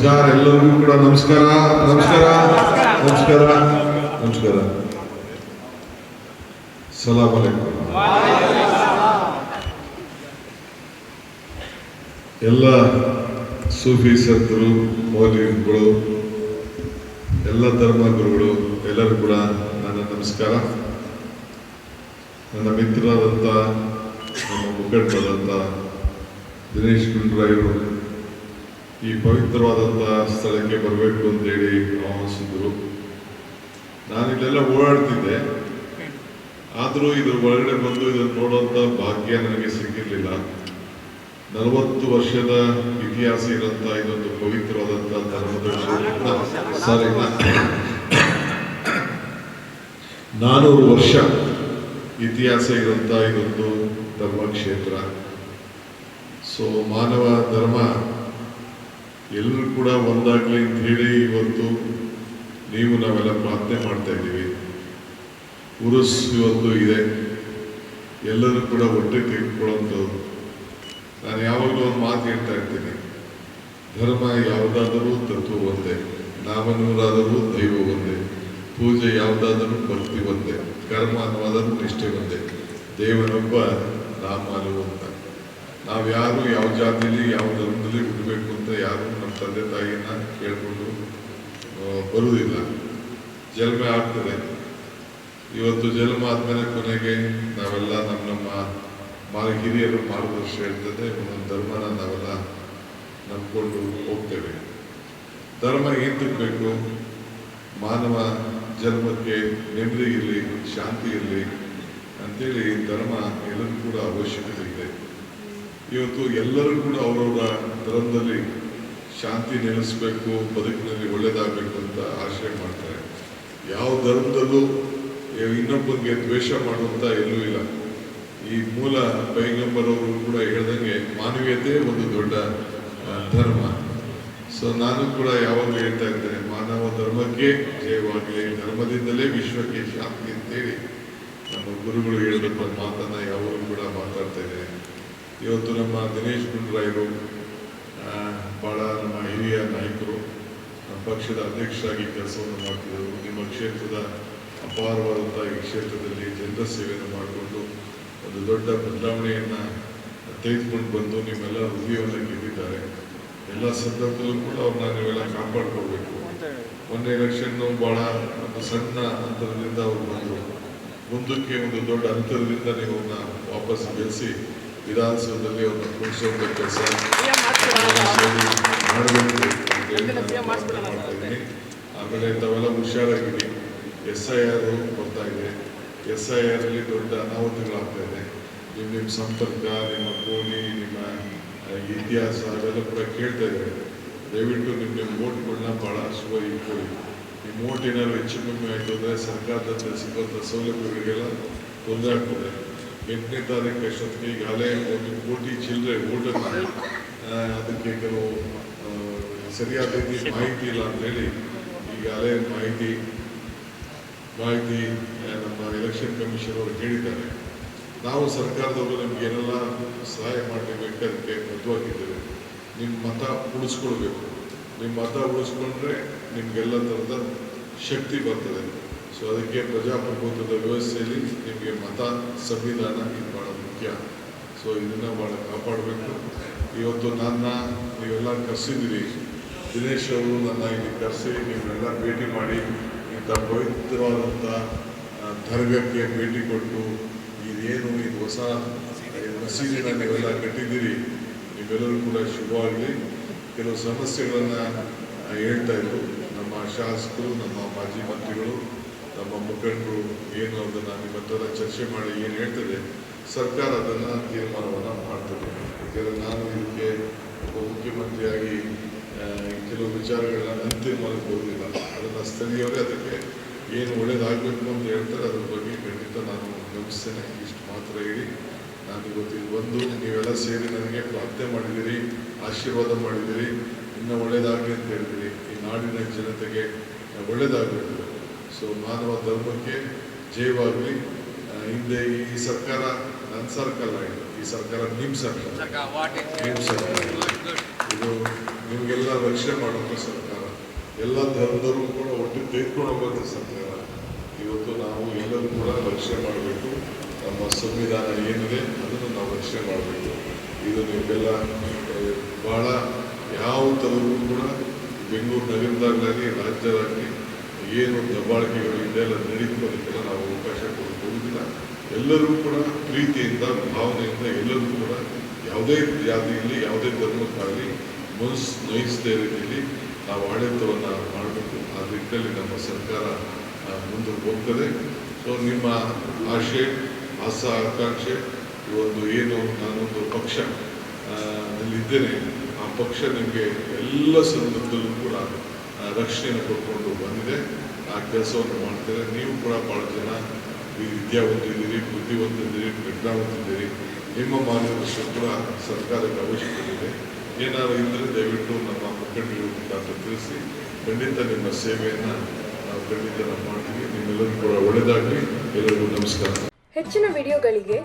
ನಮಸ್ಕಾರ ಎಲ್ಲರಿಗೂ ಕೂಡ ನಮಸ್ಕಾರ ನಮಸ್ಕಾರ ನಮಸ್ಕಾರ ನಮಸ್ಕಾರ ಸಲಾಮ್ ಅಲೈಕುಂ. ಎಲ್ಲ ಸೂಫಿ ಸಂತರು ಮೌಲ್ವಿಗಳು ಎಲ್ಲ ಧರ್ಮ ಗುರುಗಳು ಎಲ್ಲರೂ ಕೂಡ ನನ್ನ ನಮಸ್ಕಾರ. ನನ್ನ ಮಿತ್ರರಾದಂಥ ನಮ್ಮ ಮುಖಂಡರಾದಂಥ ದಿನೇಶ್ ಗುಂಡೂರಾಯರು ಈ ಪವಿತ್ರವಾದಂಥ ಸ್ಥಳಕ್ಕೆ ಬರಬೇಕು ಅಂತೇಳಿ ಆಹ್ವಾನಿಸಿದ್ರು. ನಾನಿಲ್ಲೆಲ್ಲ ಓಡಾಡ್ತಿದ್ದೆ, ಆದರೂ ಇದ್ರ ಒಳಗಡೆ ಬಂದು ಇದನ್ನು ನೋಡುವಂಥ ಭಾಗ್ಯ ನನಗೆ ಸಿಕ್ಕಿರಲಿಲ್ಲ. 40 ವರ್ಷದ ಇತಿಹಾಸ ಇರೋಂಥ ಇದೊಂದು ಪವಿತ್ರವಾದಂಥ ಧರ್ಮದ 400 ವರ್ಷ ಇತಿಹಾಸ ಇರೋಂಥ ಇದೊಂದು ಧರ್ಮಕ್ಷೇತ್ರ. ಸೊ ಮಾನವ ಧರ್ಮ ಎಲ್ಲರೂ ಕೂಡ ಒಂದಾಗಲಿ ಅಂತ ಹೇಳಿ ಇವತ್ತು ನಾವೆಲ್ಲ ಪ್ರಾರ್ಥನೆ ಮಾಡ್ತಾ ಇದ್ದೀವಿ. ಉರುಸ್ ಇವತ್ತು ಇದೆ, ಎಲ್ಲರೂ ಕೂಡ ಒಟ್ಟಿಗೆ ತೆಗೆದುಕೊಳ್ಳುವಂಥದ್ದು. ನಾನು ಯಾವಾಗಲೂ ಒಂದು ಮಾತು ಹೇಳ್ತಾ ಇರ್ತೀನಿ, ಧರ್ಮ ಯಾವುದಾದರೂ ತತ್ವ ಒಂದೇ, ನಾಮನೂರಾದರೂ ದೈವ ಒಂದೇ, ಪೂಜೆ ಯಾವುದಾದರೂ ಭಕ್ತಿ ಒಂದೇ, ಕರ್ಮ ಅನ್ನೋದಾದರೂ ನಿಷ್ಠೆ ಒಂದೇ, ದೇವನೊಬ್ಬ ನಾಮನು ಅಂತ. ನಾವು ಯಾರು ಯಾವ ಜಾತಿಲಿ ಯಾವ ಧರ್ಮದಲ್ಲಿ ಹುಟ್ಟಬೇಕು ಅಂತ ಯಾರು ನಮ್ಮ ತಂದೆ ತಾಯಿಯನ್ನ ಕೇಳ್ಕೊಂಡು ಬರುವುದಿಲ್ಲ. ಜನ್ಮ ಆಗ್ತದೆ. ಇವತ್ತು ಜನ್ಮ ಆದ್ಮೇಲೆ ಕೊನೆಗೆ ನಾವೆಲ್ಲ ನಮ್ಮ ಹಿರಿಯರು ಮಾರ್ಗದರ್ಶನ ಹೇಳ್ತದೆ, ಒಂದೊಂದು ಧರ್ಮನ ನಾವೆಲ್ಲ ನಂಬ್ಕೊಂಡು ಹೋಗ್ತೇವೆ. ಧರ್ಮ ಏನ್ ಬೇಕು? ಮಾನವ ಜನ್ಮಕ್ಕೆ ನೆಮ್ಮದಿ ಇರಲಿ, ಶಾಂತಿ ಇರಲಿ ಅಂತೇಳಿ ಧರ್ಮ ಎಲ್ಲರೂ ಕೂಡ ಅವಶ್ಯಕತೆ ಇದೆ. ಇವತ್ತು ಎಲ್ಲರೂ ಕೂಡ ಅವರವರ ಧರ್ಮದಲ್ಲಿ ಶಾಂತಿ ನೆಲೆಸಬೇಕು, ಬದುಕಿನಲ್ಲಿ ಒಳ್ಳೇದಾಗಬೇಕು ಅಂತ ಆಶಯ ಮಾಡ್ತಾರೆ. ಯಾವ ಧರ್ಮದಲ್ಲೂ ಇನ್ನೊಬ್ಬನಿಗೆ ದ್ವೇಷ ಮಾಡುವಂತ ಎಲ್ಲೂ ಇಲ್ಲ. ಈ ಮೂಲ ಪೈಗಂಬರ್ ಅವರು ಕೂಡ ಹೇಳ್ದಂಗೆ ಮಾನವೀಯತೆ ಒಂದು ದೊಡ್ಡ ಧರ್ಮ. ಸೊ ನಾನು ಕೂಡ ಯಾವಾಗಲೂ ಹೇಳ್ತಾ ಇರ್ತೇನೆ, ಮಾನವ ಧರ್ಮಕ್ಕೆ ಜಯವಾಗಲಿ, ಧರ್ಮದಿಂದಲೇ ವಿಶ್ವಕ್ಕೆ ಶಾಂತಿ ಅಂತೇಳಿ ನಮ್ಮ ಗುರುಗಳು ಹೇಳಬೇಕು ಅನ್ನೋ ಮಾತನ್ನ ಯಾವಾಗಲೂ ಕೂಡ ಮಾತಾಡ್ತಾ ಇದ್ದೇನೆ. ಇವತ್ತು ನಮ್ಮ ದಿನೇಶ್ ಗುಂಡೂರಾಯರು ಬಹಳ ನಮ್ಮ ಹಿರಿಯ ನಾಯಕರು, ನಮ್ಮ ಪಕ್ಷದ ಅಧ್ಯಕ್ಷರಾಗಿ ಕೆಲಸವನ್ನು ಮಾಡ್ತಿದ್ದರು. ನಿಮ್ಮ ಕ್ಷೇತ್ರದ ಅಪಾರವಾದಂಥ ಈ ಕ್ಷೇತ್ರದಲ್ಲಿ ಜನರ ಸೇವೆಯನ್ನು ಮಾಡಿಕೊಂಡು ಒಂದು ದೊಡ್ಡ ಬದಲಾವಣೆಯನ್ನು ತೆಗೆದುಕೊಂಡು ಬಂದು ನಿಮ್ಮೆಲ್ಲ ಹೃದಯವನ್ನು ಗೆದ್ದಿದ್ದಾರೆ. ಎಲ್ಲ ಸಂದರ್ಭದಲ್ಲೂ ಕೂಡ ಅವ್ರನ್ನ ನೀವೆಲ್ಲ ಕಾಪಾಡ್ಕೊಳ್ಬೇಕು. ಮೊನ್ನೆ ಎಲೆಕ್ಷನ್ನು ಬಹಳ ಒಂದು ಸಣ್ಣ ಅಂತರದಿಂದ ಅವರು ಬಂದರು, ಮುಂದಕ್ಕೆ ಒಂದು ದೊಡ್ಡ ಅಂತರದಿಂದ ನೀವು ಅವ್ರನ್ನ ವಾಪಸ್ ಗೆಲ್ಲಿಸಿ ವಿಧಾನಸೌಧದಲ್ಲಿ ಅವ್ರನ್ನ ಕೂರಿಸುವಂಥ ಕೆಲಸ ಮಾಡಬೇಕು. ಆಮೇಲೆ ತಾವೆಲ್ಲ ಹುಷಾರಾಗಿರಿ. SIR ಬರ್ತಾ ಇದೆ. SIR ಅಲ್ಲಿ ದೊಡ್ಡ ಅನಾಹುತಗಳಾಗ್ತಾ ಇದೆ. ನಿಮ್ಮ ಸಂಪರ್ಕ, ನಿಮ್ಮ ಕೋಲಿ, ನಿಮ್ಮ ಇತಿಹಾಸ ಅವೆಲ್ಲ ಕೂಡ ಕೇಳ್ತಾ ಇದ್ದಾರೆ. ದಯವಿಟ್ಟು ನಿಮ್ಮ ವೋಟ್ಗಳನ್ನ ಭಾಳ ಶುಭವಾಗಿ ಇಟ್ಕೊಳ್ಳಿ. ನಿಮ್ಮ ವೋಟ್ ಏನಾದ್ರು ಹೆಚ್ಚು ಕಮ್ಮಿ ಆಯಿತು ಅಂದರೆ ಸರ್ಕಾರದಿಂದ ಸಿಗುವಂಥ ಸೌಲಭ್ಯಗಳಿಗೆಲ್ಲ ತೊಂದರೆ ಆಗ್ತದೆ. 8ನೇ ತಾರೀಕು ಅಷ್ಟೊತ್ತಿಗೆ ಈಗಾಗಲೇ 1 ಕೋಟಿ ಚಿಲ್ಲರೆ ವೋಟನ್ನು ಅದಕ್ಕೆ ಕೆಲವು ಸರಿಯಾದ ರೀತಿ ಮಾಹಿತಿ ಇಲ್ಲ ಅಂತೇಳಿ ಈಗಾಗಲೇ ಮಾಹಿತಿ ನಮ್ಮ ಎಲೆಕ್ಷನ್ ಕಮಿಷನ್ ಅವರು ಹೇಳಿದ್ದಾರೆ. ನಾವು ಸರ್ಕಾರದವರು ನಮ್ಗೆ ಏನೆಲ್ಲ ಸಹಾಯ ಮಾಡಲೇಬೇಕು ಅದಕ್ಕೆ ಬದ್ಧವಾಗಿದ್ದೇವೆ. ನಿಮ್ಮ ಮತ ಉಳಿಸ್ಕೊಳ್ಬೇಕು. ನಿಮ್ಮ ಮತ ಉಳಿಸ್ಕೊಂಡ್ರೆ ನಿಮಗೆಲ್ಲ ಥರದ ಶಕ್ತಿ ಬರ್ತದೆ. ಸೊ ಅದಕ್ಕೆ ಪ್ರಜಾಪ್ರಭುತ್ವದ ವ್ಯವಸ್ಥೆಯಲ್ಲಿ ನಿಮಗೆ ಮತ, ಸಂವಿಧಾನ ಇದು ಭಾಳ ಮುಖ್ಯ. ಸೊ ಇದನ್ನು ಭಾಳ ಕಾಪಾಡಬೇಕು. ಇವತ್ತು ನೀವೆಲ್ಲ ಕರೆಸಿದ್ದೀರಿ. ದಿನೇಶ್ ಅವರು ನನ್ನ ಇಲ್ಲಿ ಕರೆಸಿ ನೀವೆಲ್ಲ ಭೇಟಿ ಮಾಡಿ ಇಂಥ ಪವಿತ್ರವಾದಂಥ ದರ್ಗಕ್ಕೆ ಭೇಟಿ ಕೊಟ್ಟು ಇದು ಹೊಸ ಮಸೀದಿನ ನೀವೆಲ್ಲ ಕಟ್ಟಿದ್ದೀರಿ. ನೀವೆಲ್ಲರೂ ಕೂಡ ಶುಭವಾಗಲಿ. ಕೆಲವು ಸಮಸ್ಯೆಗಳನ್ನು ಹೇಳ್ತಾ ಇದ್ರು ನಮ್ಮ ಶಾಸಕರು, ನಮ್ಮ ಮಾಜಿ ಮಂತ್ರಿಗಳು, ನಮ್ಮ ಮುಖಂಡರು ಏನು ಅದನ್ನು ನಿಮ್ಮ ಹತ್ರ ಚರ್ಚೆ ಮಾಡಿ ಏನು ಹೇಳ್ತದೆ ಸರ್ಕಾರ ಅದನ್ನು ತೀರ್ಮಾನವನ್ನು ಮಾಡ್ತದೆ. ಯಾಕೆಂದರೆ ನಾನು ಇದಕ್ಕೆ ಒಬ್ಬ ಮುಖ್ಯಮಂತ್ರಿಯಾಗಿ ಕೆಲವು ವಿಚಾರಗಳನ್ನ ಅಂತಿಮವಾಗಿ ಬರುವುದಿಲ್ಲ. ಅದನ್ನು ಸ್ಥಳೀಯವರೇ ಅದಕ್ಕೆ ಏನು ಒಳ್ಳೇದಾಗಬೇಕು ಅಂತ ಹೇಳ್ತಾರೆ, ಅದ್ರ ಬಗ್ಗೆ ಖಂಡಿತ ನಾನು ಗಮನಿಸ್ತೇನೆ. ಇಷ್ಟು ಮಾತ್ರ ಹೇಳಿ ನಾನು ಇವತ್ತಿಗೆ ಬಂದು ನೀವೆಲ್ಲ ಸೇರಿ ನನಗೆ ಪ್ರಾರ್ಥನೆ ಮಾಡಿದ್ದೀರಿ, ಆಶೀರ್ವಾದ ಮಾಡಿದ್ದೀರಿ. ಇನ್ನೂ ಒಳ್ಳೇದಾಗಲಿ ಅಂತ ಹೇಳ್ತೀರಿ. ಈ ನಾಡಿನ ಜನತೆಗೆ ಒಳ್ಳೇದಾಗಬೇಕು. ಸೊ ಮಾನವ ಧರ್ಮಕ್ಕೆ ಜಯವಾಗಲಿ. ಹಿಂದೆ ಈ ಸರ್ಕಾರ ನನ್ನ ಸರ್ಕಾರ, ಈ ಸರ್ಕಾರ ನಿಮ್ಮ ಸರ್ಕಾರ, ನಿಮ್ಮ ಸರ್ಕಾರ. ಇದು ನಿಮಗೆಲ್ಲ ರಕ್ಷಣೆ ಮಾಡುವಂಥ ಸರ್ಕಾರ, ಎಲ್ಲ ಧರ್ಮದವರು ಕೂಡ ಒಟ್ಟಿಗೆ ತೆಗೆದುಕೊಂಡು ಹೋಗುವಂಥ ಸರ್ಕಾರ. ಇವತ್ತು ನಾವು ಎಲ್ಲರೂ ಕೂಡ ರಕ್ಷಣೆ ಮಾಡಬೇಕು. ನಮ್ಮ ಸಂವಿಧಾನ ಏನಿದೆ ಅದನ್ನು ನಾವು ರಕ್ಷಣೆ ಮಾಡಬೇಕು. ಇದು ನಿಮಗೆಲ್ಲ ಭಾಳ ಯಾವ ಥರದೂ ಕೂಡ ಬೆಂಗಳೂರು ನಗರದಾಗಲಿ ರಾಜ್ಯದಾಗಲಿ ಏನು ದಬ್ಬಾಳಿಕೆಗಳು ಇದೆಲ್ಲ ನಡೀತೋದಕ್ಕೆಲ್ಲ ನಾವು ಅವಕಾಶ ಕೊಡುವುದಿಲ್ಲ. ಎಲ್ಲರೂ ಕೂಡ ಪ್ರೀತಿಯಿಂದ ಭಾವನೆಯಿಂದ ಎಲ್ಲರೂ ಕೂಡ ಯಾವುದೇ ಜಾತಿಯಲ್ಲಿ ಯಾವುದೇ ಧರ್ಮಕ್ಕಾಗಲಿ ಮನಸ್ಸು ನಯಿಸದೇ ರೀತಿಯಲ್ಲಿ ನಾವು ಆಡಳಿತವನ್ನು ಮಾಡಬೇಕು. ಆ ನಿಟ್ಟಿನಲ್ಲಿ ನಮ್ಮ ಸರ್ಕಾರ ಮುಂದೆ ಹೋಗ್ತದೆ. ಸೊ ನಿಮ್ಮ ಆಶೆ ಆಕಾಂಕ್ಷೆ ಒಂದು ಏನು ನಾನೊಂದು ಪಕ್ಷ ಅಲ್ಲಿದ್ದೇನೆ, ಆ ಪಕ್ಷ ನಿಮಗೆ ಎಲ್ಲ ಸಂದರ್ಭದಲ್ಲೂ ಕೂಡ ರಕ್ಷಣೆಯನ್ನು ಕೊಟ್ಕೊಂಡು ಬಂದಿದೆ. ಆ ಕೆಲಸವನ್ನು ಮಾಡ್ತಾರೆ. ನೀವು ಕೂಡ ಭಾಳ ಜನ ವಿದ್ಯಾವಂತಿದ್ದೀರಿ, ಬುದ್ಧಿವಂತಿದ್ದೀರಿ, ಪ್ರಜ್ಞಾವಂತಿದ್ದೀರಿ. ನಿಮ್ಮ ಮಾರ್ಗದರ್ಶನ ಕೂಡ ಸರ್ಕಾರಕ್ಕೆ ಅವಶ್ಯಕತೆ ಇದೆ. ಏನಾದರೂ ಇದ್ದರೆ ದಯವಿಟ್ಟು ನಮ್ಮ ಮುಖಂಡರು ಮುಖಾಂತರ ತಿಳಿಸಿ. ಖಂಡಿತ ನಿಮ್ಮ ಸೇವೆಯನ್ನು ನಾವು ಖಂಡಿತ ನಾವು ಮಾಡ್ತೀವಿ. ನಿಮ್ಮೆಲ್ಲರೂ ಕೂಡ ಒಳ್ಳೆಯದಾಗಲಿ. ಎಲ್ಲರಿಗೂ ನಮಸ್ಕಾರ. ಹೆಚ್ಚಿನ ವಿಡಿಯೋಗಳಿಗೆ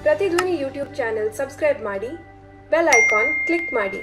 ಪ್ರತಿಧ್ವನಿ ಯೂಟ್ಯೂಬ್ ಚಾನೆಲ್ ಸಬ್ಸ್ಕ್ರೈಬ್ ಮಾಡಿ, ಬೆಲ್ ಐಕಾನ್ ಕ್ಲಿಕ್ ಮಾಡಿ.